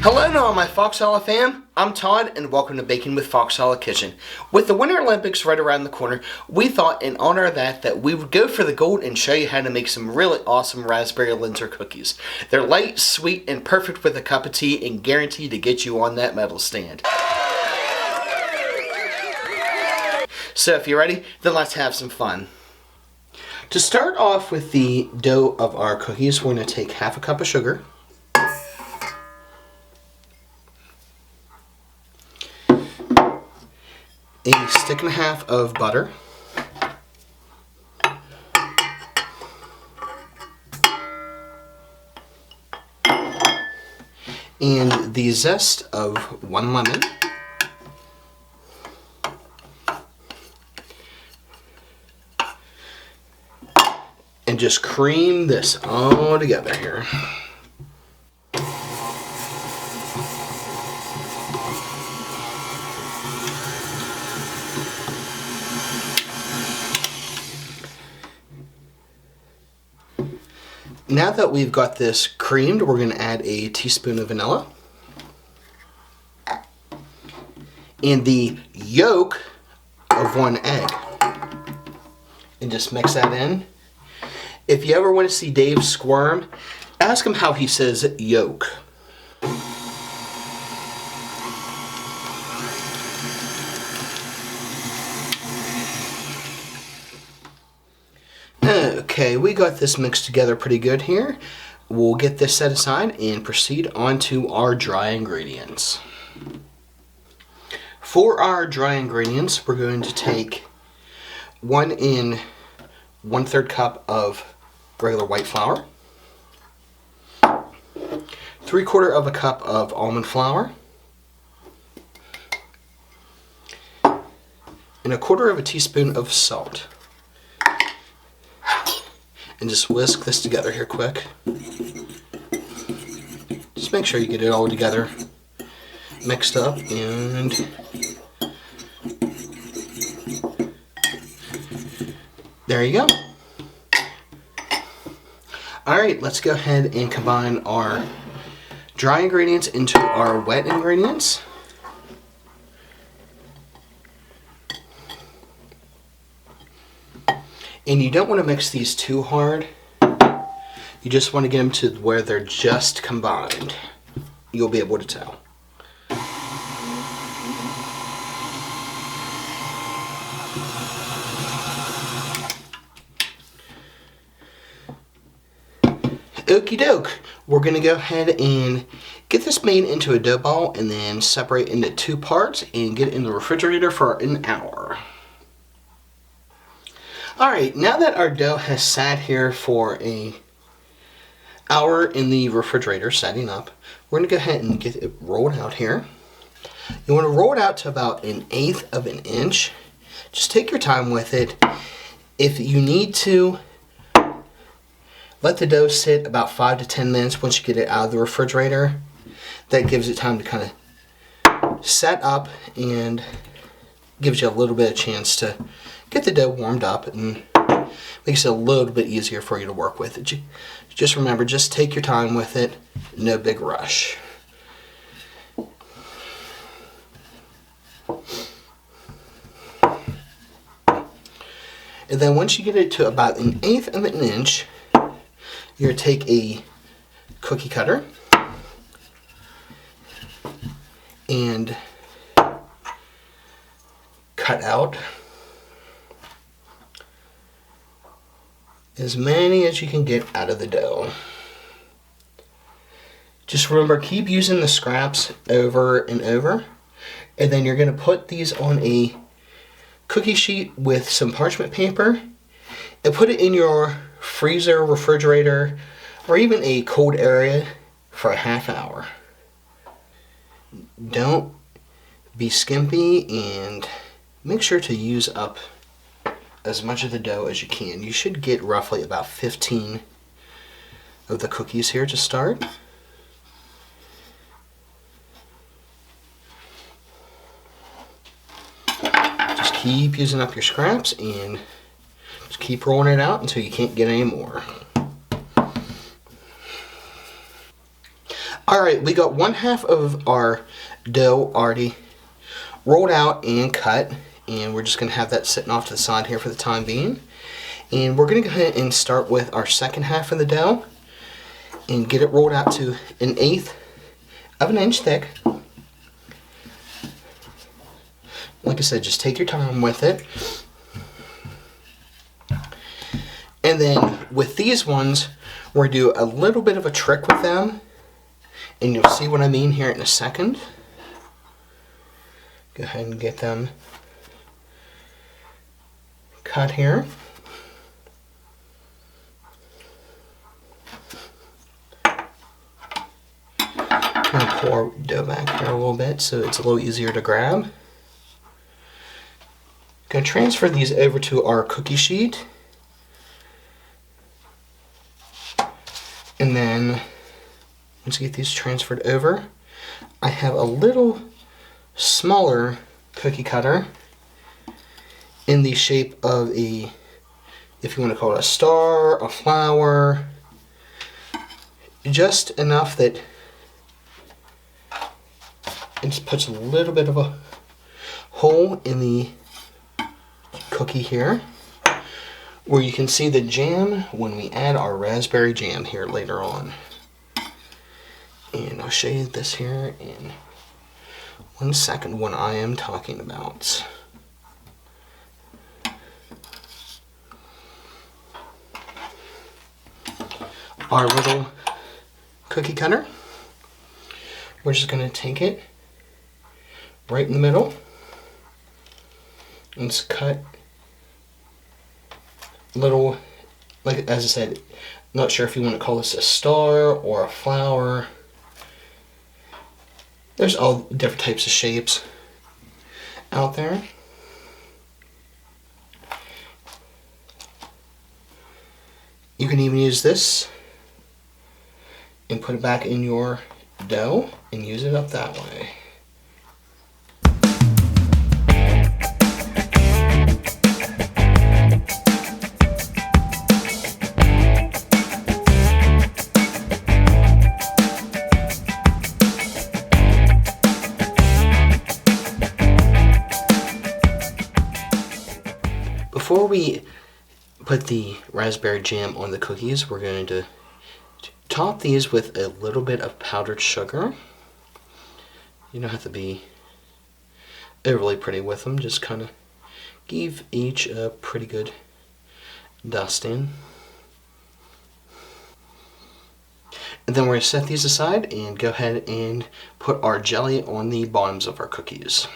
Hello to all my Fox Hallow Fam, I'm Todd and welcome to Baking with Fox Hallow Kitchen. With the Winter Olympics right around the corner, we thought in honor of that we would go for the gold and show you how to make some really awesome raspberry Linzer cookies. They're light, sweet, and perfect with a cup of tea and guaranteed to get you on that medal stand. So if you're ready, then let's have some fun. To start off with the dough of our cookies, we're going to take half a cup of sugar, a stick and a half of butter, and the zest of 1 lemon, and just cream this all together here. Now that we've got this creamed, we're going to add a teaspoon of vanilla and the yolk of 1 egg, and just mix that in. If you ever want to see Dave squirm, ask him how he says yolk. Okay, we got this mixed together pretty good here. We'll get this set aside and proceed on to our dry ingredients. For our dry ingredients, we're going to take 1 1/3 cup of regular white flour, 3/4 of a cup of almond flour, and 1/4 of a teaspoon of salt. And just whisk this together here quick. Just make sure you get it all together, mixed up, and there you go. Alright, let's go ahead and combine our dry ingredients into our wet ingredients. And you don't want to mix these too hard. You just want to get them to where they're just combined. You'll be able to tell. Okie doke. We're going to go ahead and get this made into a dough ball and then separate into 2 parts and get it in the refrigerator for an hour. Alright, now that our dough has sat here for an hour in the refrigerator setting up, we're going to go ahead and get it rolled out here. You want to roll it out to about 1/8 of an inch. Just take your time with it. If you need to, let the dough sit about 5 to 10 minutes once you get it out of the refrigerator. That gives it time to kind of set up and gives you a little bit of chance to get the dough warmed up and makes it a little bit easier for you to work with. Just remember, just take your time with it, no big rush. And then once you get it to about 1/8 of an inch, you're going to take a cookie cutter and cut out as many as you can get out of the dough. Just remember, keep using the scraps over and over, and then you're going to put these on a cookie sheet with some parchment paper and put it in your freezer, refrigerator, or even a cold area for a half hour. Don't be skimpy and make sure to use up as much of the dough as you can. You should get roughly about 15 of the cookies here to start. Just keep using up your scraps and just keep rolling it out until you can't get any more. Alright, we got 1/2 of our dough already rolled out and cut, and we're just going to have that sitting off to the side here for the time being. And we're going to go ahead and start with our second half of the dough and get it rolled out to 1/8 of an inch thick. Like I said, just take your time with it. And then with these ones, we're going to do a little bit of a trick with them. And you'll see what I mean here in a second. Go ahead and get them cut here. Kind of pour dough back here a little bit so it's a little easier to grab. Going to transfer these over to our cookie sheet. And then once you get these transferred over, I have a little smaller cookie cutter in the shape of a, if you want to call it a star, a flower, just enough that it just puts a little bit of a hole in the cookie here, where you can see the jam when we add our raspberry jam here later on. And I'll show you this here in 1 second what I am talking about. Our little cookie cutter, we're just going to take it right in the middle and just cut little, like as I said, not sure if you want to call this a star or a flower. There's all different types of shapes out there. You can even use this and put it back in your dough and use it up that way. Before we put the raspberry jam on the cookies, we're going to top these with a little bit of powdered sugar. You don't have to be overly pretty with them, just kind of give each a pretty good dusting. And then we're going to set these aside and go ahead and put our jelly on the bottoms of our cookies.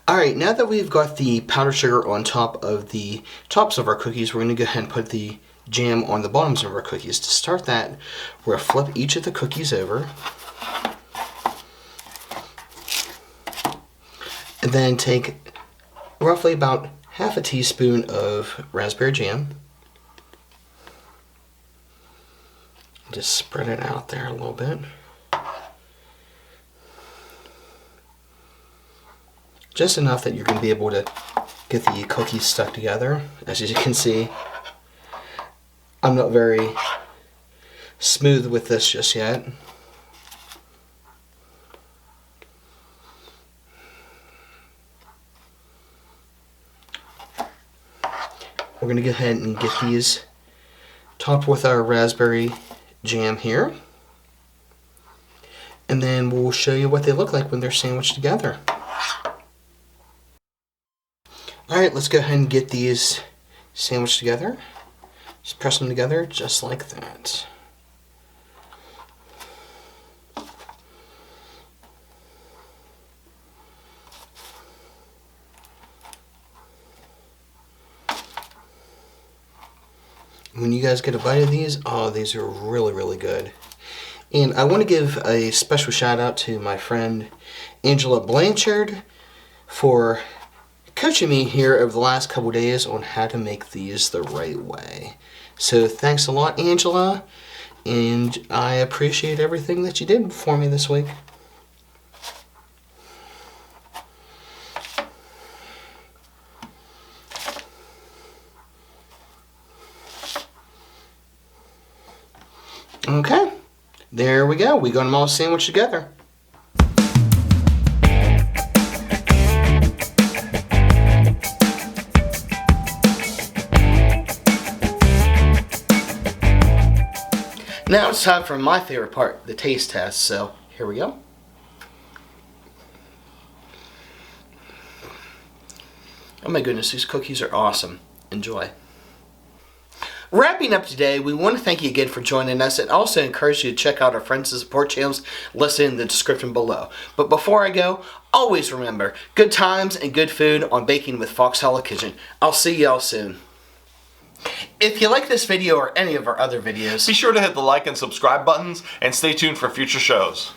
Alright, now that we've got the powdered sugar on top of the tops of our cookies, we're going to go ahead and put the jam on the bottoms of our cookies. To start that, we're going to flip each of the cookies over. And then take roughly about 1/2 teaspoon of raspberry jam. Just spread it out there a little bit. Just enough that you're going to be able to get the cookies stuck together. As you can see, I'm not very smooth with this just yet. We're going to go ahead and get these topped with our raspberry jam here. And then we'll show you what they look like when they're sandwiched together. Alright, let's go ahead and get these sandwiched together. Just press them together just like that. When you guys get a bite of these, oh, these are really, really good. And I want to give a special shout out to my friend Angela Blanchard for coaching me here over the last couple days on how to make these the right way. So thanks a lot, Angela, and I appreciate everything that you did for me this week. Okay, There we go. We got them all sandwiched together. Now it's time for my favorite part, the taste test. So here we go. Oh my goodness, these cookies are awesome. Enjoy. Wrapping up today, we want to thank you again for joining us and also encourage you to check out our friends and support channels listed in the description below. But before I go, always remember, good times and good food on Baking with Fox Hallow Kitchen. I'll see y'all soon. If you like this video or any of our other videos, be sure to hit the like and subscribe buttons and stay tuned for future shows.